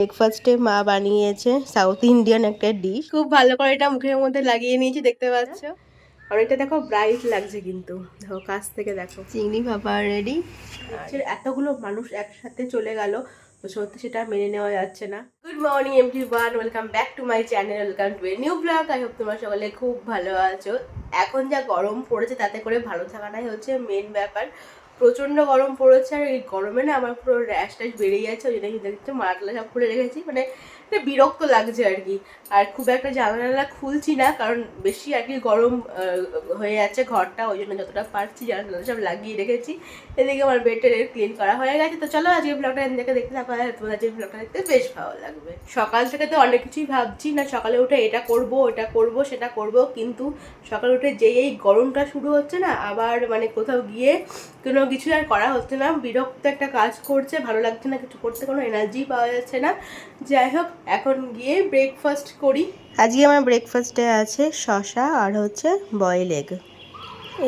ব্রেকফাস্টে মা বানিয়েছে সাউথ ইন্ডিয়ান একটা ডিশ, খুব ভালো করে এটা মুখের মধ্যে লাগিয়ে নিয়েছি, দেখতে পাচ্ছ অনেকটা দেখো ব্রাইট লাগছে, কিন্তু দেখো কাছ থেকে দেখো চিংড়ি ভাপা রেডি। এতগুলো মানুষ একসাথে চলে গেল, তো সত্যি সেটা মেনে নেওয়া যাচ্ছে না। Good morning everyone, welcome back to my channel, welcome to a new blog. I hope তোমরা সকলে খুব ভালো আছো। এখন যা গরম পড়েছে তাতে করে ভালো থাকাটাই হচ্ছে মেন ব্যাপার। প্রচন্ড গরম পড়েছে, আর এই গরমে না আমার পুরো র্যাশ ট্যাশ বেড়ে যাচ্ছে, ওই জন্য কিন্তু দেখছো মারাটলা সব খুলে রেখেছি, মানে বিরক্ত লাগছে আর কি। আর খুব একটা জানালা খুলছি না, কারণ বেশি আর কি গরম হয়ে যাচ্ছে ঘরটা, ওই জন্য যতটা পারছি জানালা সব লাগিয়ে রেখেছি। এদিকে আমার বেডটা ক্লিন করা হয়ে গেছে। তো চলো আজকে ব্লগটা দেখে দেখতে থাকো, আর তোমাদের আজকে ব্লগটা দেখতে বেশ ভালো লাগবে। সকাল থেকে তো অনেক কিছুই ভাবছি, না সকালে উঠে এটা করব ওটা করব সেটা করব, কিন্তু সকালে উঠে যেই এই গরমটা শুরু হচ্ছে না, আবার মানে কোথাও গিয়ে কোনো কিছু আর করা হচ্ছে না, বিরক্ত একটা কাজ করছে, ভালো লাগছে না কিছু করতে, কোনো এনার্জি পাওয়া যাচ্ছে না। যাই হোক, এখন গিয়ে ব্রেকফাস্ট করি। আজকে আমার ব্রেকফাস্টে আছে শসা আর হচ্ছে বয়েল এগ।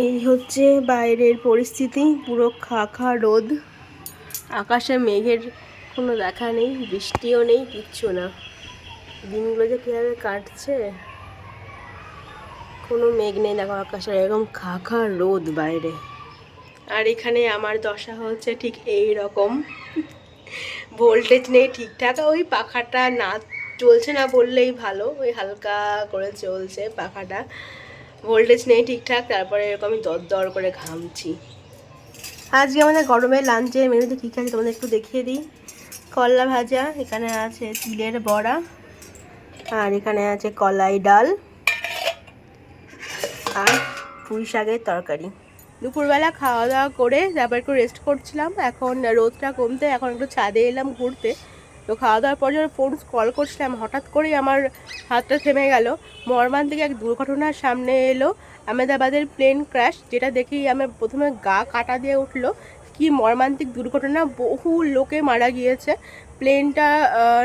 এই হচ্ছে বাইরের পরিস্থিতি, পুরো খা রোদ, আকাশে মেঘের কোনো দেখা নেই, বৃষ্টিও নেই, কিচ্ছু না। দিনগুলো যে কীভাবে কাটছে, কোনো মেঘ নেই, দেখো আকাশে এরকম খা রোদ বাইরে। আর এখানে আমার দশা হচ্ছে ঠিক এই রকম, ভোল্টেজ নেই ঠিকঠাক, ওই পাখাটা না চলছে না বললেই ভালো, ওই হালকা করে চলছে পাখাটা, ভোল্টেজ নেই ঠিকঠাক, তারপরে এরকম আমি দর করে ঘামছি। আজকে আমাদের গরমের লাঞ্চের মেনুতে ঠিক আছে তোমাদের একটু দেখিয়ে দিই। করলা ভাজা, এখানে আছে তিলের বড়া, আর এখানে আছে কলাই ডাল, আর পুঁই শাকের তরকারি। দুপুরবেলা খাওয়া দাওয়া করে তারপর একটু রেস্ট করছিলাম, এখন রোদটা কমতে এখন একটু ছাদে এলাম ঘুরতে। তো খাওয়া দাওয়ার পর যখন ফোন কল করছিলাম, হঠাৎ করেই আমার হাতটা থেমে গেল। মর্মান্তিক এক দুর্ঘটনার সামনে এলো, আহমেদাবাদের প্লেন ক্র্যাশ, যেটা দেখেই আমার প্রথমে গা কাটা দিয়ে উঠলো। কি মর্মান্তিক দুর্ঘটনা, বহু লোকে মারা গিয়েছে। প্লেনটা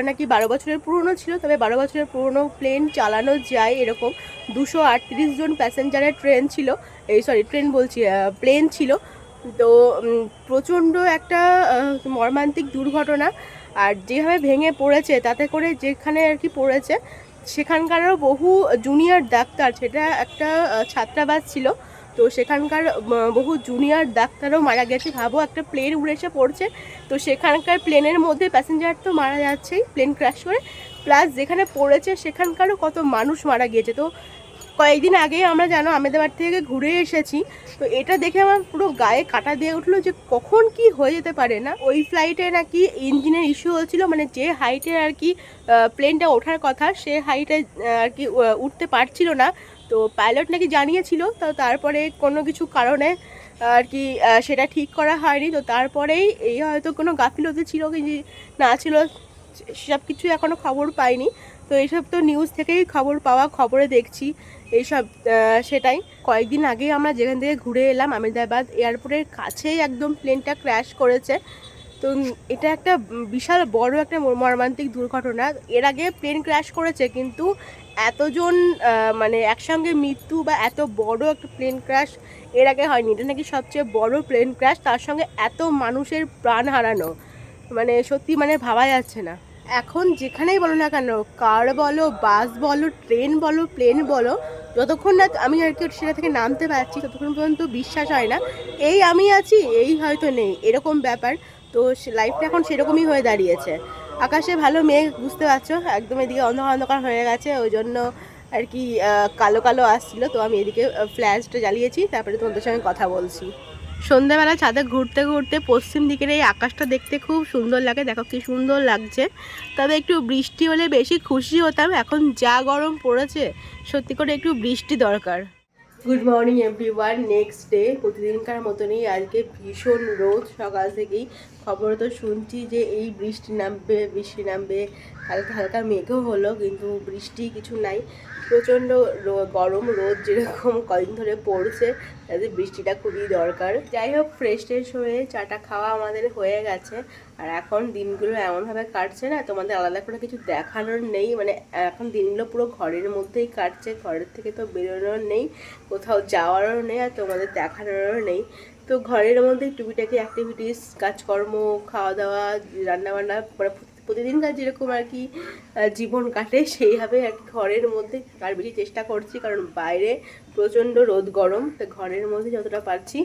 নাকি 12 বছরের পুরনো ছিল, তবে 12 বছরের পুরনো প্লেন চালানো যায় এরকম। 238 জন প্যাসেঞ্জারের ট্রেন ছিল, ট্রেন বলছি, প্লেন ছিল। তো প্রচণ্ড একটা মর্মান্তিক দুর্ঘটনা। আর যেভাবে ভেঙে পড়েছে, তাতে করে যেখানে আর কি পড়েছে সেখানকারও বহু জুনিয়র ডাক্তার, সেটা একটা ছাত্রাবাস ছিল, তো সেখানকার বহু জুনিয়র ডাক্তারও মারা গেছে। ভাবো, একটা প্লেন উড়ে এসে পড়ছে, তো সেখানকার প্লেনের মধ্যে প্যাসেঞ্জার তো মারা যাচ্ছেই প্লেন ক্র্যাশ করে, প্লাস যেখানে পড়েছে সেখানকারও কত মানুষ মারা গিয়েছে। তো কয়েকদিন আগেই আমরা জানো আহমেদাবাদ থেকে ঘুরে এসেছি, তো এটা দেখে আমার পুরো গায়ে কাটা দিয়ে উঠলো যে কখন কি হয়ে যেতে পারে না। ওই ফ্লাইটে নাকি ইঞ্জিনের ইস্যু হয়েছিল, মানে যে হাইটে আর কি প্লেনটা ওঠার কথা, সে হাইটে আর কি উঠতে পারছিল না। তো পাইলট নাকি জানিয়েছিল, তো তারপরে কোনো কিছু কারণে আর কি সেটা ঠিক করা হয়নি। তো তারপরেই এই হয়তো কোনো গাফিলতি ছিল কি না ছিল, সব কিছু এখনও খবর পাইনি। তো এইসব তো নিউজ থেকেই খবর পাওয়া, খবরে দেখছি এইসব, সেটাই। কয়েকদিন আগেই আমরা যেখান থেকে ঘুরে এলাম, আহমেদাবাদ এয়ারপোর্টের কাছেই একদম প্লেনটা ক্র্যাশ করেছে। তো এটা একটা বিশাল বড় একটা মর্মান্তিক দুর্ঘটনা। এর আগে প্লেন ক্র্যাশ করেছে, কিন্তু এতজন মানে একসঙ্গে মৃত্যু বা এত বড় একটা প্লেন ক্র্যাশ এর আগে হয়নি। এটা নাকি সবচেয়ে বড় প্লেন ক্র্যাশ, তার সঙ্গে এত মানুষের প্রাণ হারানো, মানে সত্যি মানে ভাবা যাচ্ছে না। এখন যেখানেই বলো না কেন, কার বলো, বাস বলো, ট্রেন বলো, প্লেন বলো, যতক্ষণ না আমি আর কি সেটা থেকে নামতে পারছি ততক্ষণ পর্যন্ত বিশ্বাস হয় না এই আমি আছি, এই হয়তো নেই, এরকম ব্যাপার। তো লাইফটা এখন সেরকমই হয়ে দাঁড়িয়েছে। আকাশে ভালো মেঘ, বুঝতে পারছো, একদম এদিকে অন্ধকার অন্ধকার হয়ে গেছে, ওই জন্য আর কি কালো কালো আসছিল। তো আমি এদিকে ফ্ল্যাশটা জ্বালিয়েছি, তারপরে তোমাদের সঙ্গে কথা বলছি। সন্ধ্যাবেলা ছাদে ঘুরতে ঘুরতে পশ্চিম দিকের এই আকাশটা দেখতে খুব সুন্দর লাগে, দেখো কি সুন্দর লাগছে। তবে একটু বৃষ্টি হলে বেশি খুশি হতাম, এখন যা গরম পড়েছে সত্যি করে একটু বৃষ্টি দরকার। Good morning everyone, next day. প্রতিদিনকার মতনই আজকে ভীষণ রোদ, সকাল থেকেই খবর তো শুনছি যে এই বৃষ্টি নামবে বৃষ্টি নামবে, হালকা হালকা মেঘও হলো, কিন্তু বৃষ্টি কিছু নাই। প্রচণ্ড গরম, রোদ যেরকম কদিন ধরে পড়ছে, তাদের বৃষ্টিটা খুবই দরকার। যাই হোক, ফ্রেশ ট্রেশ হয়ে চাটা খাওয়া আমাদের হয়ে গেছে, আর এখন দিনগুলো এমনভাবে কাটছে না, তোমাদের আলাদা করে কিছু দেখানোর নেই, মানে এখন দিনগুলো পুরো ঘরের মধ্যেই কাটছে, ঘরের থেকে তো বেরোনোর নেই, কোথাও যাওয়ারও নেই, আর তোমাদের দেখানোরও নেই। তো ঘরের মধ্যেই টুকিটাকি অ্যাক্টিভিটিস, কাজকর্ম, খাওয়া দাওয়া, রান্নাবান্না, মানে প্রতিদিনকার যেরকম আর কি জীবন কাটে সেইভাবে আর কি ঘরের মধ্যে থাকার বেশি চেষ্টা করছি, কারণ বাইরে প্রচণ্ড রোদ গরম, তো ঘরের মধ্যে যতটা পারছি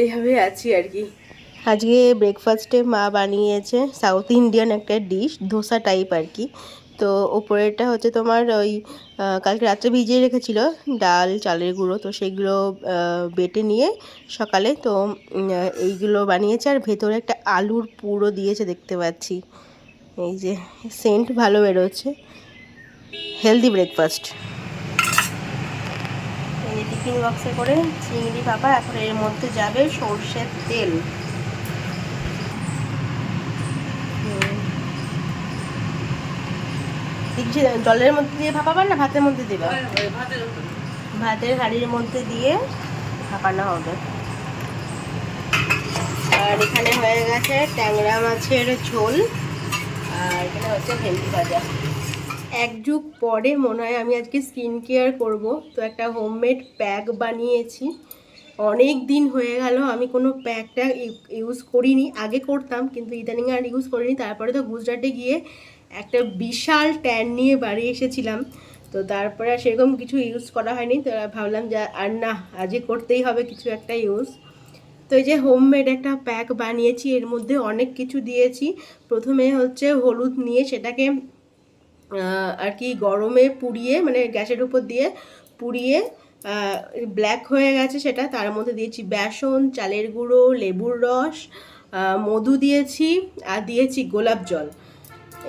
এইভাবে আছি আর কি। আজকে ব্রেকফাস্টে মা বানিয়েছে সাউথ ইন্ডিয়ান একটা ডিশ, ধোসা টাইপ আর কি। তো ওপরেরটা হচ্ছে তোমার ওই কালকে রাত্রে ভিজিয়ে রেখেছিল ডাল চালের গুঁড়ো, তো সেগুলো বেটে নিয়ে সকালে তো এইগুলো বানিয়েছে, আর ভেতরে একটা আলুর পুরো দিয়েছে দেখতে পাচ্ছি। এই যে সেন্ট ভালো বেরোচ্ছে, হেলদি ব্রেকফাস্ট। এই যে টিফিন বক্সে করে চিংড়ি ভাপা, এখন এর মধ্যে যাবে সর্ষের তেল। জলের মধ্যে দিয়ে ভাপাবা না ভাতের মধ্যে দিবা? ভাতের হাঁড়ির মধ্যে দিয়ে ভাপানো হবে। আর এখানে হয়ে গেছে ট্যাংরা মাছের ঝোল, আর এখানে হচ্ছে ভেন্ডি ভাজা। এক যুগ পরে মনে হয় আমি আজকে স্কিন কেয়ার করবো, তো একটা হোমমেড প্যাক বানিয়েছি। অনেক দিন হয়ে গেল আমি কোনো প্যাকটা ইউজ করিনি, আগে করতাম কিন্তু ইদানিং আর ইউজ করিনি। তারপরে তো গুজরাটে গিয়ে একটা বিশাল ট্যান নিয়ে বাড়ি এসেছিলাম, তো তারপরে আর সেরকম কিছু ইউজ করা হয়নি। তো ভাবলাম যে আর না, আজকে করতেই হবে কিছু একটা ইউজ। তো এই যে হোমমেড একটা প্যাক বানিয়েছি, এর মধ্যে অনেক কিছু দিয়েছি। প্রথমে হচ্ছে হলুদ নিয়ে সেটাকে আর কি গরমে পুড়িয়ে, মানে গ্যাসের উপর দিয়ে পুড়িয়ে ব্ল্যাক হয়ে গেছে সেটা, তার মধ্যে দিয়েছি বেসন, চালের গুঁড়ো, লেবুর রস, মধু দিয়েছি, আর দিয়েছি গোলাপ জল।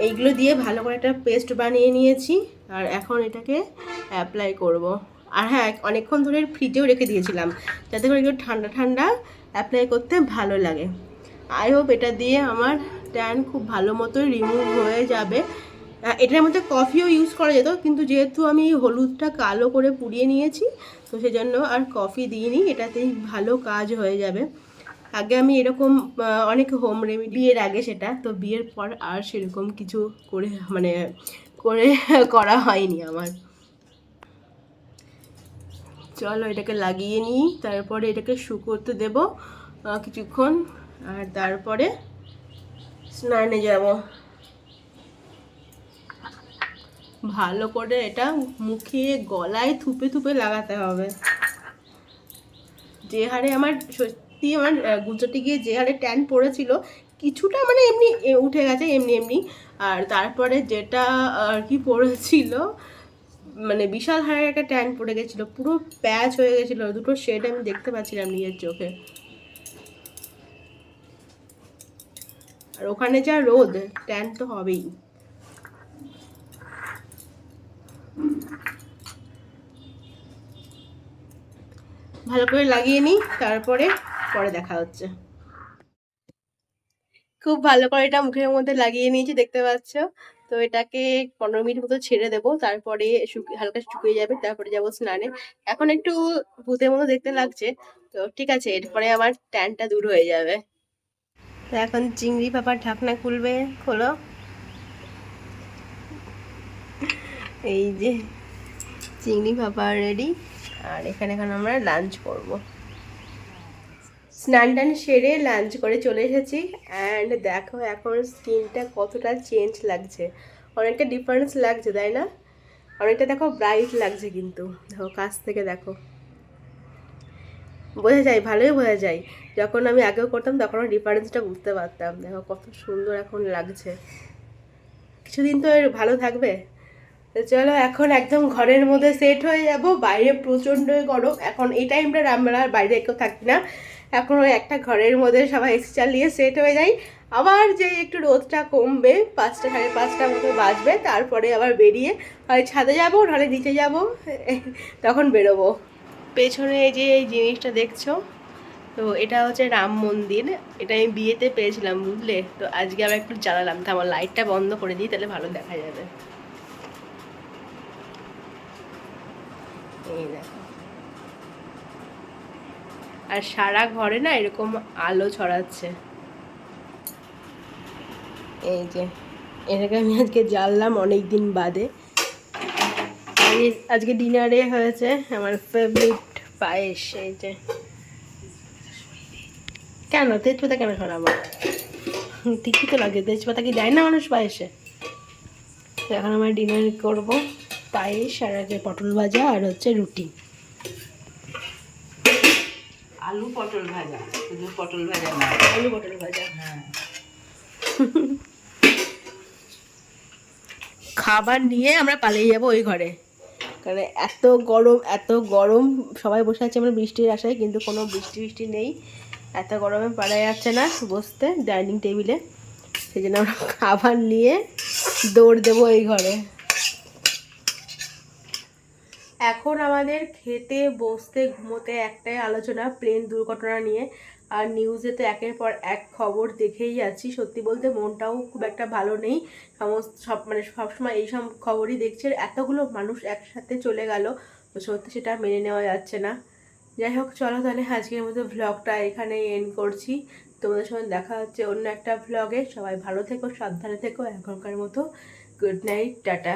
এইগুলো দিয়ে ভালো করে একটা পেস্ট বানিয়ে নিয়েছি, আর এখন এটাকে অ্যাপ্লাই করব। আর হ্যাঁ, অনেকক্ষণ ধরে ফ্রিজেও রেখে দিয়েছিলাম যাতে করে একটু ঠান্ডা ঠান্ডা অ্যাপ্লাই করতে ভালো লাগে। আই হোপ এটা দিয়ে আমার ট্যান খুব ভালো মতোই রিমুভ হয়ে যাবে। এটার মধ্যে কফিও ইউজ করা যেত, কিন্তু যেহেতু আমি হলুদটা কালো করে পুড়িয়ে নিয়েছি তো সেজন্য আর কফি দিইনি, এটাতেই ভালো কাজ হয়ে যাবে। আগে আমি এরকম অনেক হোম রেমেডি, বিয়ের আগে সেটা, তো বিয়ের পর আর সেরকম কিছু করে মানে করে করা হয়নি আমার। চলো এটাকে লাগিয়ে নিই, তারপরে এটাকে শুকোতে দেব কিছুক্ষণ, আর তারপরে স্নানে যাব। ভালো করে এটা মুখে গলায় থুপে থুপে লাগাতে হবে। যে হারে আমার সত্যি আমার গুজরাটে গিয়ে যে হারে ট্যান পড়েছিল, কিছুটা মানে এমনি উঠে গেছে এমনি এমনি, আর তারপরে যেটা আর কি পড়েছিল মানে বিশাল হারে একটা ট্যান পড়ে গেছিলো, পুরো প্যাচ হয়ে গেছিলো, দুটো শেড আমি দেখতে পাচ্ছিলাম নিজের চোখে। আর ওখানে যা রোদ, ট্যান তো হবেই। ভালো করে লাগিয়ে নিই, তারপরে পরে দেখা হচ্ছে। খুব ভালো করে এটা মুখের মধ্যে লাগিয়ে নিয়েছি দেখতে পাচ্ছ। তো এটাকে 15 মিনিট মতো ছেড়ে দেবো, তারপরে হালকা শুকিয়ে যাবে, তারপরে যাবো স্নানে। এখন একটু ভূতের মতো দেখতে লাগছে, তো ঠিক আছে, এরপরে আমার ট্যানটা দূর হয়ে যাবে। তো এখন চিংড়ি ভাপার ঢাকনা খুলবে, খোলো। এই যে চিংড়ি ভাপা রেডি, আর এখানে এখন আমরা লাঞ্চ করব। স্নান টান সেরে লাঞ্চ করে চলে এসেছি, অ্যান্ড দেখো এখন স্কিনটা কতটা চেঞ্জ লাগছে, অনেকটা ডিফারেন্স লাগছে তাই না? অনেকটা দেখো ব্রাইট লাগছে, কিন্তু দেখো কাছ থেকে দেখো বোঝা যায়, ভালোই বোঝা যায়। যখন আমি আগেও করতাম তখন ডিফারেন্সটা বুঝতে পারতাম, দেখো কত সুন্দর এখন লাগছে। কিছুদিন তো এর ভালো থাকবে। তো চলো এখন একদম ঘরের মধ্যে সেট হয়ে যাব, বাইরে প্রচণ্ড গরম এখন, এই টাইমটা আমরা আর বাইরে কেউ থাকি না, এখন ওই একটা ঘরের মধ্যে সবাই এসি চালিয়ে সেট হয়ে যাই। আবার যে একটু রোদটা কমবে, 5টা 5:30 মতো বাজবে, তারপরে আবার বেরিয়ে হয় ছাদে যাবো নাহলে নিচে যাব, তখন বেরোবো। পেছনে এই যে এই জিনিসটা দেখছো, তো এটা হচ্ছে রাম মন্দির, এটা আমি বিয়েতে পেয়েছিলাম বুঝলে, তো আজকে আবার একটু জ্বালালাম, তো আমার লাইটটা বন্ধ করে দিই তাহলে ভালো দেখা যাবে। এই দেখো, আর সারা ঘরে না এরকম আলো ছড়াচ্ছে। এই যে এটাকে আমি আজকে জ্বাললাম অনেক দিন বাদে। আজকে ডিনারে হয়েছে আমার ফেভারিট পায়েস। এই যে কেন তেজপাতা কেন সরাবো? ঠিকই তো লাগে, তেজপাতা কি দেয় না মানুষ পায়েসে। তো এখন আমরা ডিনার করব পায়েস আর আগে পটল ভাজা আর হচ্ছে রুটি। আলু পটল ভাজা, শুধু পটল ভাজা না, আলু পটল ভাজা। হ্যাঁ। খাবার নিয়ে আমরা পালিয়ে যাবো ওই ঘরে, কারণ এত গরম, সবাই বসে আছে আমরা বৃষ্টির আশায়, কিন্তু কোনো বৃষ্টি নেই। এত গরমে পারা যাচ্ছে না বসতে ডাইনিং টেবিলে, সেই জন্য আমরা খাবার নিয়ে দৌড় দেবো এই ঘরে। এখন আমাদের খেতে বসতে ঘুমোতে একটাই আলোচনা, প্লেন দুর্ঘটনা নিয়ে। আর নিউজে তো একের পর এক খবর দেখেই যাচ্ছি, সত্যি বলতে মনটাও খুব একটা ভালো নেই। সবসময় এইসব খবরই দেখছে, এতগুলো মানুষ একসাথে চলে গেল, তো সত্যি সেটা মেনে নেওয়া যাচ্ছে না। যাই হোক, চলো তাহলে আজকের মতো ভ্লগটা এখানেই এন্ড করছি। তোমাদের সঙ্গে দেখা হচ্ছে অন্য একটা ভ্লগে। সবাই ভালো থেকো, সাবধানে থেকো, এখনকার মতো গুড নাইট, টাটা।